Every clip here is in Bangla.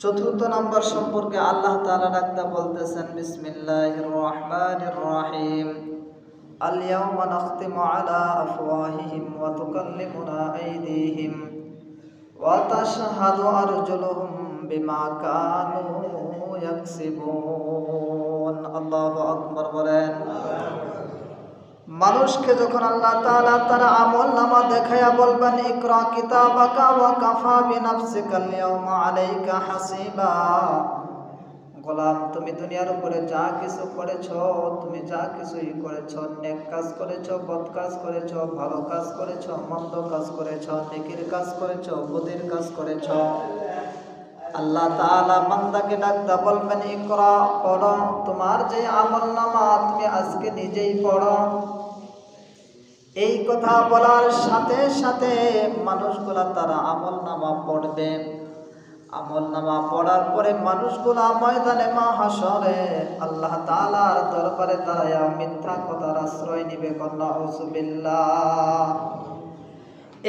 চতুর্থ নম্বর সম্পর্কে আল্লাহ তাআলা ডাকতে বলতেছেন বিসমিল্লাহির রহমানির রহিম আল-ইয়াওমা নাখতিমু আলা আফওয়াহিহিম ওয়া তুকাল্লিমুনা আইদিহিম ওয়া তাশহাদু আরজুলুহুম বিমা কানু ইয়াকসিবুন। আল্লাহু আকবার বলেন। মানুষকে যখন আল্লাহ তাআলা তার আমলনামা দেখায়া বলবেন ইকরা কিতাবাকা ওয়া কাফা বিনাফসিকাল ইয়াওমা আলাইকা হাসিবা, গোলাম তুমি দুনিয়ার উপরে যা কিছু করেছো, তুমি যা কিছুই করেছো, নেক কাজ করেছো, বদ কাজ করেছো, ভালো কাজ করেছো, মন্দ কাজ করেছো, নেকির কাজ করেছো, বদির কাজ করেছো, আল্লাহ তাআলা বান্দাকে ডাকতে বলবেন ইকরা, পড়ো, তোমার যে আমলনামা তুমি আজকে নিজেই পড়ো। এই কথা বলার সাথে সাথে মানুষগুলা তারা আমলনামা পড়বে। আমলনামা পড়ার পরে মানুষগুলা ময়দানে মাহশরে আল্লাহ তাআলার দরবারে দাঁড়ায়া মিথ্যা কথার আশ্রয় নিবে। নাউযুবিল্লাহ।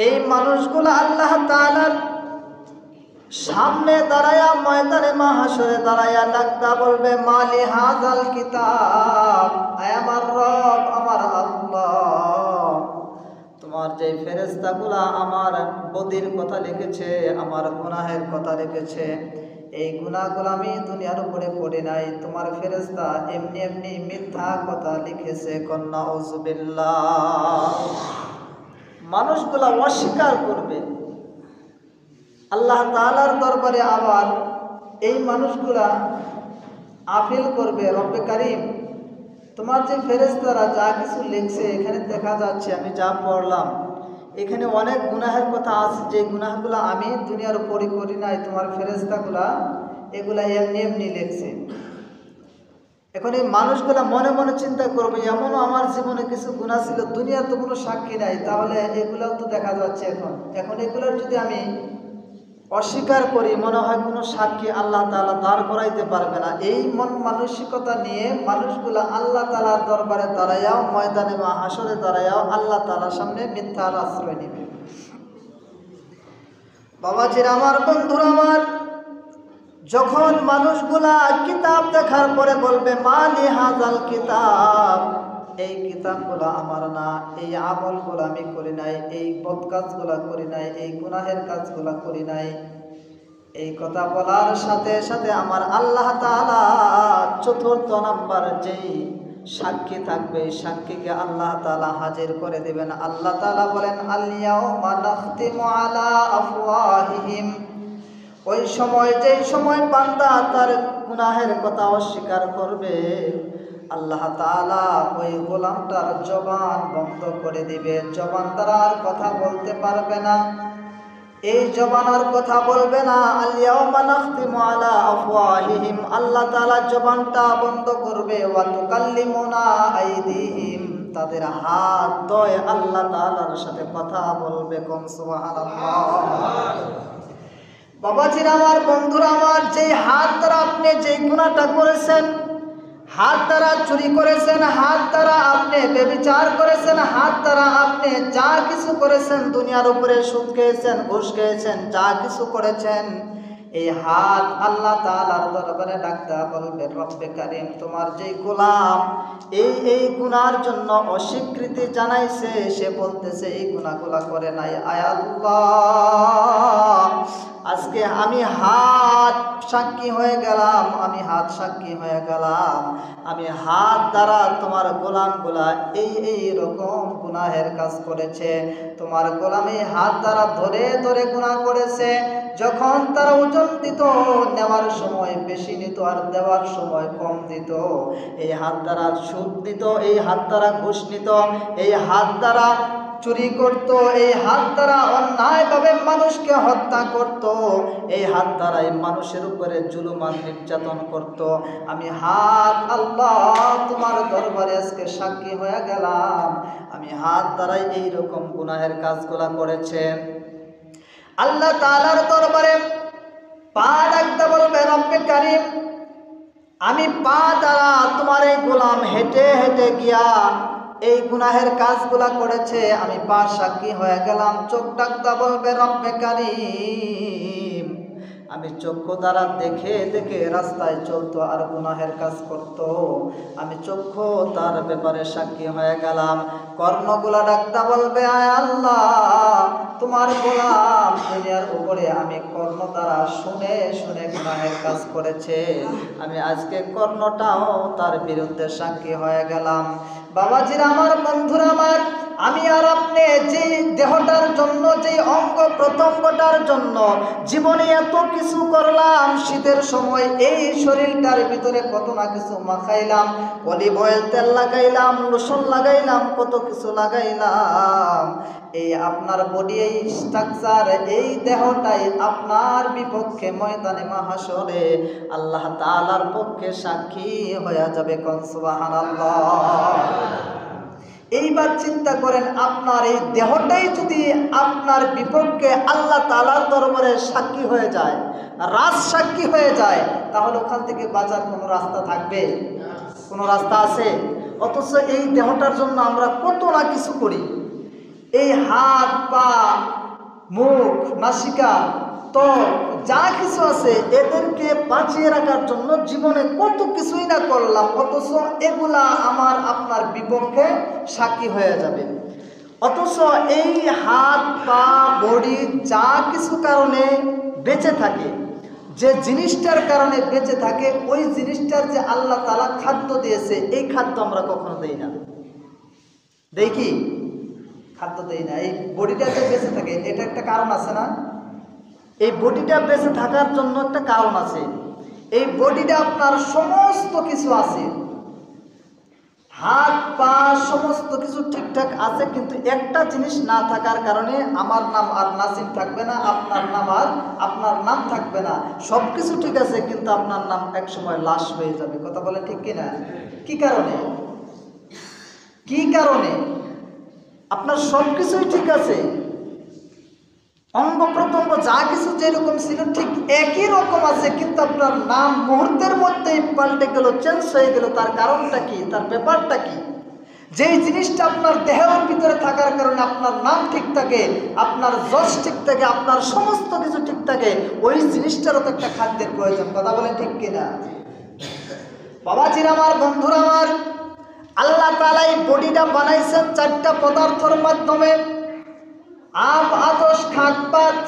এই মানুষগুলা আল্লাহ তাআলার সামনে দাঁড়ায়া ময়দানে মাহশরে দাঁড়ায়া ডাকতা বলবে মালি হাযাল কিতাব, আয় আমার রব, আমার আল্লাহ, তোমার যে ফেরেশতাগুলা আমার বদির কথা লিখেছে, আমার গুনাহের কথা লিখেছে, এই গুনাহগুলো আমি দুনিয়ার উপরে করি নাই, তোমার ফেরেশতা এমনি এমনি মিথ্যা কথা লিখেছে। নাউযুবিল্লাহ। মানুষগুলা অস্বীকার করবে আল্লাহ তাআলার দরবারে। আবার এই মানুষগুলা আপিল করবে রব্বে কারীম, তোমার যে ফেরেশতারা যা কিছু লিখছে, এখানে দেখা যাচ্ছে আমি যা পড়লাম এখানে অনেক গুনাহের কথা আছে, যে গুনাহগুলো আমি দুনিয়ার উপরে করি নাই, তোমার ফেরেশতাগুলা এগুলা এমনি এমনি লিখছে। এখন এই মানুষগুলা মনে মনে চিন্তা করবে এমনও আমার জীবনে কিছু গুনাহ ছিল, দুনিয়ার তো কোনো সাক্ষী নাই, তাহলে এগুলাও তো দেখা যাচ্ছে। এখন এগুলার যদি আমি অস্বীকার করি, মনে হয় কোনো সাক্ষী আল্লাহ তাআলা দাঁড় করাইতে পারবে না। এই মন মানসিকতা নিয়ে মানুষগুলা আল্লাহ তাআলার দরবারে দাঁড়ায়াও, ময়দানে মাহশরে দাঁড়ায়াও আল্লাহ তাআলার সামনে মিথ্যার আশ্রয় নেবে। বাবাজিরা আমার, বন্ধুরা আমার, যখন মানুষগুলা কিতাব দেখার পরে বলবে মালি হাযাল কিতাব, এই কিতাবগুলো আমার না, এই আমলগুলো আমি করি নাই, এই বদ কাজগুলো করি নাই, এই গুনাহের কাজগুলো করি নাই, এই কথা বলার সাথে সাথে আমার আল্লাহ তাআলা চতুর্থ নাম্বার যেই সাক্ষী থাকবে, এই সাক্ষীকে আল্লাহ তাআলা হাজির করে দিবেন। আল্লাহ তাআলা বলেন আল ইয়াওমা নাখতিমু আলা আফওয়াহিহিম, ওই সময় যেই সময় বান্দা তার গুনাহের কথা অস্বীকার করবে, আল্লাহ তাআলা ওই গোলামটার জবান বন্ধ করে দিবে। জবান দ্বারা আর কথা বলতে পারবে না, এই জবান আর কথা বলবে না। আল ইয়াওমা নাখতিমু আলা আফওয়াহিহিম, আল্লাহ তাআলা জবানটা বন্ধ করবে। ওয়া তুকাল্লিমুনা আইদিহিম, তাদের হাত দয় আল্লাহ তাআলার সাথে কথা বলবে। কোন সুবহানাল্লাহ। বাবাজিরা আমার, বন্ধুরা আমার, যেই হাত দ্বারা আপনি যেই গুনাহটা করেছেন, হাত দ্বারা চুরি করেছেন, হাত দ্বারা আপনি ব্যভিচার করেছেন, হাত দ্বারা আপনি যা কিছু করেছেন, দুনিয়ার উপরে সুদ খেয়েছেন, ঘুষ খেয়েছেন, যা কিছু করেছেন, এই হাত আল্লাহ তাআলার দরবারে ডাকতে বলবে রব্বে কারীম, তোমার যেই গোলাম এই গুনার জন্য অস্বীকৃতি জানাইছে, সে বলতেছে এই গুনাহগুলা করে নাই, আয় আল্লাহ, আজকে আমি হাত সাক্ষী হয়ে গেলাম, আমি হাত সাক্ষী হয়ে গেলাম, আমি হাত দ্বারা তোমার গোলামগুলা এই রকম গুনাহের কাজ করেছে, তোমার গোলাম এই হাত দ্বারা ধরে ধরে গুনাহ করেছে। যখন তারা ওজন দিত, নেওয়ার সময় বেশি নিত আর দেওয়ার সময় কম দিত, এই হাত দ্বারা সুদ দিত, এই হাত দ্বারা ঘুষ নিত, এই হাত দ্বারা চুরি করত, এই হাত দ্বারা অন্যায়ভাবে মানুষকে হত্যা করত, এই হাত দ্বারাই মানুষের উপরে জুলুম আর নির্যাতন করত। আমি হাত আল্লাহ তোমার দরবারে আজকে সাক্ষী হয়ে গেলাম, আমি হাত দ্বারাই এইরকম গুনাহের কাজগুলা করেছে। আল্লাহ তাআলার দরবারে পা রাখতে বলবে রব্বে কারীম, আমি পা দ্বারা তোমার এই গোলাম হেঁটে হেঁটে গিয়া এই গুনাহের কাজগুলা করেছে, আমি পা সাক্ষী হয়ে গেলাম। চোখ ডাকতে বলবে রব্বে কারীম, আমি চক্ষু দ্বারা দেখে দেখে রাস্তায় চলতো আর গুনাহের কাজ করত। আমি চক্ষু তার ব্যাপারে সাক্ষী হয়ে গেলাম। কর্ণগুলা ডাকতে বলবে, আয় আল্লাহ, তোমার গোলাম দুনিয়ার উপরে আমি কর্ণ দ্বারা শুনে শুনে গুনাহের কাজ করেছে, আমি আজকে কর্ণটাও তার বিরুদ্ধে সাক্ষী হয়ে গেলাম। বাবাজির আমার, বন্ধুরা আমার, আমি আর আপনি যে দেহটার জন্য, যে অঙ্গ প্রত্যঙ্গটার জন্য জীবনে এত কিছু করলাম, শীতের সময় এই শরীরটার ভিতরে কত না কিছু মাখাইলাম, অলিভ অয়েল তেল লাগাইলাম, লোশন লাগাইলাম, কত কিছু লাগাইলাম। এই আপনার বডি, এই স্ট্রাকচার, এই দেহটাই আপনার বিপক্ষে ময়দানে মাহশরে আল্লাহ তাআলার পক্ষে সাক্ষী হয়ে যাবে। কোন সুবহানাল্লাহ। এইবার চিন্তা করেন, আপনার এই দেহটাই যদি আপনার বিপক্ষে আল্লাহ তাআলার দরবারে সাক্ষী হয়ে যায়, রাজ সাক্ষী হয়ে যায়, তাহলে ওখান থেকে বাঁচার কোনো রাস্তা থাকবে? কোনো রাস্তা আছে? অথচ এই দেহটার জন্য আমরা কত না কিছু করি। এই হাত, পা, মুখ, নাসিকা, ত্বক, যা কিছু আছে এদেরকে বাঁচিয়ে রাখার জন্য জীবনে কত কিছুই না করলাম, অথচ এগুলা আমার আপনার বিপক্ষে সাক্ষী হয়ে যাবে। অথচ এই হাত, পা, বডি যা কিছু কারণে বেঁচে থাকে, যে জিনিসটার কারণে বেঁচে থাকে, ওই জিনিসটার যে আল্লাহ তাআলা খাদ্য দিয়েছে, এই খাদ্য আমরা কখনো দেই না। দেই কি? খাদ্য দেই না। এই বডিটা যে বেঁচে থাকে, এটা একটা কারণ আছে না? এই বডিটা বেঁচে থাকার জন্য একটা কারণ আছে। এই বডিটা আপনার সমস্ত কিছু আছে, হাত, পা, সমস্ত কিছু ঠিকঠাক আছে, কিন্তু একটা জিনিস না থাকার কারণে আমার নাম আর নাসিম থাকবে না, আপনার নাম থাকবে না। সব কিছু ঠিক আছে, কিন্তু আপনার নাম এক সময় লাশ হয়ে যাবে। কথা বলে ঠিক কিনা? কি কারণে? কি কারণে? আপনার সব কিছুই ঠিক আছে, অঙ্গ প্রত্যঙ্গ যা কিছু যেরকম ছিল ঠিক একই রকম আছে, কিন্তু আপনার নাম মুহূর্তের মধ্যেই পাল্টে গেল, চেঞ্জ হয়ে গেল। তার কারণটা কি? তার ব্যাপারটা কি? যেই জিনিসটা আপনার দেহের ভিতরে থাকার কারণে আপনার নাম ঠিক থাকে, আপনার যশ ঠিক থাকে, আপনার সমস্ত কিছু ঠিক থাকে, ওই জিনিসটারও তো একটা খাদ্যের প্রয়োজন। কথা বলেন ঠিক কিনা? বাবাজির আমার, বন্ধুরা আমার, আল্লাহ তাআলা এই বডিটা বানাইছেন চারটা পদার্থের মাধ্যমে। আপ, আতশ, খাক, পাত,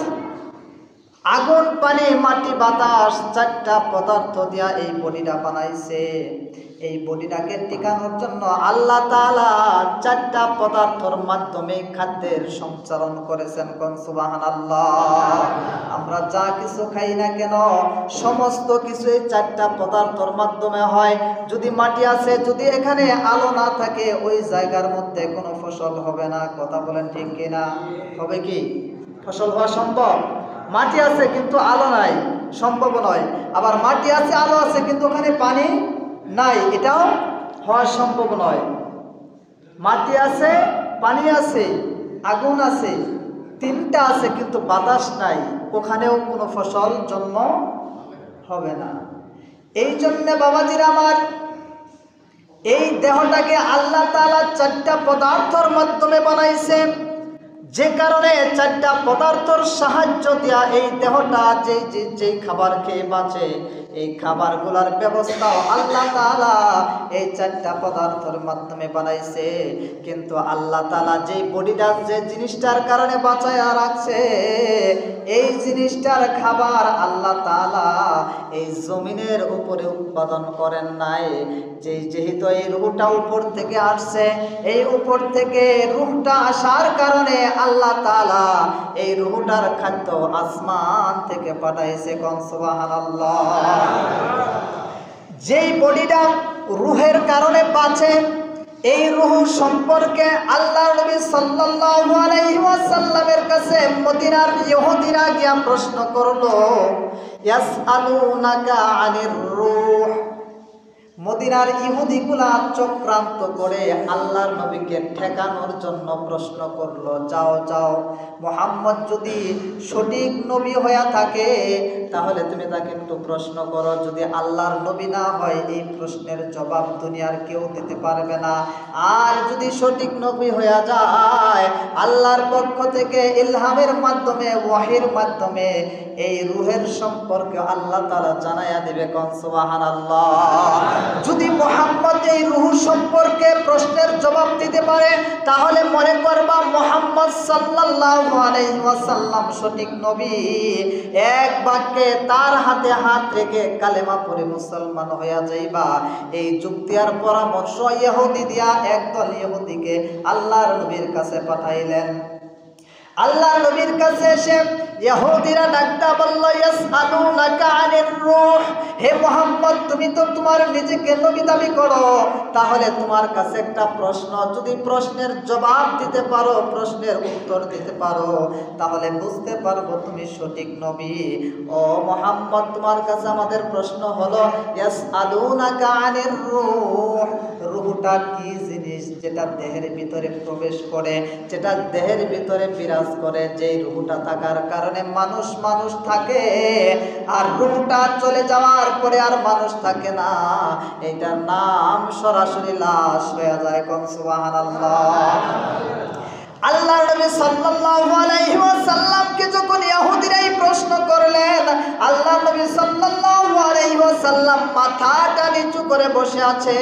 আগুন, পানি, মাটি, বাতাস, চারটা পদার্থ দিয়া এই বডিটা বানাইছে। এই বডিটাকে টিকানোর জন্য আল্লাহ তাআলা চারটা পদার্থের মাধ্যমে খাদ্যের সঞ্চালন করেছেন। কোন সুবহানাল্লাহ। আমরা যা কিছু খাই না কেন, সমস্ত কিছু এই চারটা পদার্থের মাধ্যমে হয়। যদি মাটি আছে, যদি এখানে আলো না থাকে, ওই জায়গার মধ্যে কোনো ফসল হবে না। কথা বলেন ঠিক কিনা? হবে কি? ফসল হওয়া সম্ভব? মাটি আছে কিন্তু আলো নাই, সম্ভব নয়। আবার মাটি আছে, আলো আছে, কিন্তু ওখানে পানি নাই, এটাও হওয়া সম্ভব নয়। মাটি আছে, পানি আছে, আগুন আছে, তিনটা আছে, কিন্তু বাতাস নাই, ওখানেও কোনো ফসল জন্ম হবে না। এই জন্য বাবাজির আমার, এই দেহটাকে আল্লাহ তাআলা চারটা পদার্থের মাধ্যমে বানাইছে। যে কারণে চারটা পদার্থের সাহায্য দিয়া এই দেহটা যে খাবার খেয়ে বাঁচে, এই খাবারগুলোর ব্যবস্থাও আল্লাহ তাআলা এই চারটা পদার্থের মাধ্যমে বানাইছে। কিন্তু আল্লাহ তাআলা যে বডিটা, যে জিনিসটার কারণে বাঁচায়া রাখছে, এই জিনিসটার খাবার আল্লাহ তাআলা এই জমিনের উপরে উৎপাদন করেন নাই। যেহেতু এই রূহটা উপর থেকে আসছে, এই উপর থেকে রূহটা আসার কারণে আল্লাহ তাআলা এই রূহটার খাদ্য আসমান থেকে পাঠাইছে। কোন সুবহানাল্লাহ। যেই বডিটা রূহের কারণে বাঁচে, এই রূহ সম্পর্কে আল্লাহর নবী সাল্লাল্লাহু আলাইহি ওয়াসাল্লামের কাছে মদিনার ইহুদিরা গিয়া প্রশ্ন করলো, ইয়াসআলুনাকা আনির রূহ, মদিনার ইহুদিগুলা চক্রান্ত করে আল্লাহর নবীকে ঠেকানোর জন্য প্রশ্ন করলো, যাও যাও, মুহাম্মদ যদি সঠিক নবী হয়ে থাকে তাহলে তুমি তাকে একটু প্রশ্ন করো, যদি আল্লাহর নবী না হয় এই প্রশ্নের জবাব দুনিয়ার কেউ দিতে পারবে না। আর যদি সঠিক নবী হয়ে যায় আল্লাহর পক্ষ থেকে ইলহামের মাধ্যমে, ওয়াহির মাধ্যমে এই রূহের সম্পর্কে আল্লাহ তাআলা জানায়া দিবে। কোন সুবহানাল্লাহ। যদি মুহাম্মদ এই রূহ সম্পর্কে প্রশ্নের জবাব দিতে পারে তাহলে মনে করবা মুহাম্মদ সাল্লাল্লাহু আলাইহি ওয়াসাল্লাম সঠিক নবী। এক বাক্যে তার হাতে হাত রেখে কালেমা পড়ে মুসলমান হইয়া যাইবা। এই যুক্তি আর পরামর্শ ইহুদি দিয়া একদল ইহুদিকে আল্লাহর নবীর কাছে পাঠাইলেন। আল্লাহ নবীর কাছে এসে ইহুদিরা ডাকটা বলল, ইয়াসআলুনাকা আনির রূহ, হে মুহাম্মদ তুমি তো তোমার নিজেকে নবী দাবি করো, তাহলে তোমার কাছে একটা প্রশ্ন, যদি প্রশ্নের জবাব দিতে পারো, প্রশ্নের উত্তর দিতে পারো তাহলে বুঝতে পারবো তুমি সঠিক নবী। ও মুহাম্মদ তোমার কাছে আমাদের প্রশ্ন হলো, ইয়াসআলুনাকা আনির রূহ, রূহটা কি জিনিস যেটা দেহের ভিতরে প্রবেশ করে, যেটা দেহের ভিতরে বিরাজ করে, যেই রূহটা থাকার কারণে মানুষ মানুষ থাকে আর রূহটা চলে যাওয়ার পরে আর মানুষ থাকে না, এটার নাম সরাসরি লাশ হয়ে যায়। কোন সুবহানাল্লাহ। আল্লাহ নবী সাল্লাল্লাহু আলাইহি ওয়াসাল্লামকে যখন ইহুদিরা এই প্রশ্ন করলেন, আল্লাহ নবী সাল্লাল্লাহু আলাইহি ওয়াসাল্লাম মাথাটা নিচু করে বসে আছে।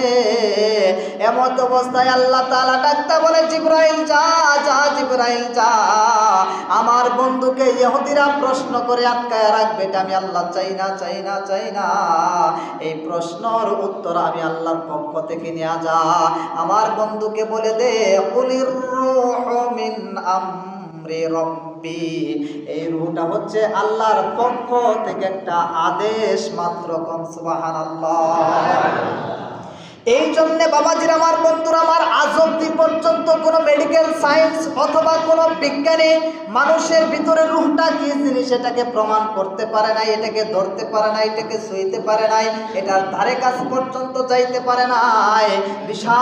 এমন অবস্থায় আল্লাহ তাআলা ডাকতে বলে, জিবরাইল যা যা, জিবরাইল যা, আমার বন্ধুকে ইহুদিরা প্রশ্ন করে আটকায় রাখবে, এটা আমি আল্লাহ চাই না, চাই না, চাই না। এই প্রশ্নের উত্তর আমি আল্লাহর পক্ষ থেকে নিয়ে যা, আমার বন্ধুকে বলে দে, কুলির রূহু মিন আমরি রব্বি, এই রূহটা হচ্ছে আল্লাহর পক্ষ থেকে একটা আদেশ মাত্র। কোন সুবহানাল্লাহ। এই জন্যে বাবাজির আমার, বন্ধুরা আমার, আজ অব্দি পর্যন্ত কোনো মেডিকেল সায়েন্স অথবা কোনো বিজ্ঞানী মানুষের ভিতরে রূহটা কি জিনিস এটাকে প্রমাণ করতে পারে নাই, এটাকে ধরতে পারে নাই, এটাকে ছুঁইতে পারে নাই, এটার ধারে কাছ পর্যন্ত যাইতে পারে নাই। বিশাল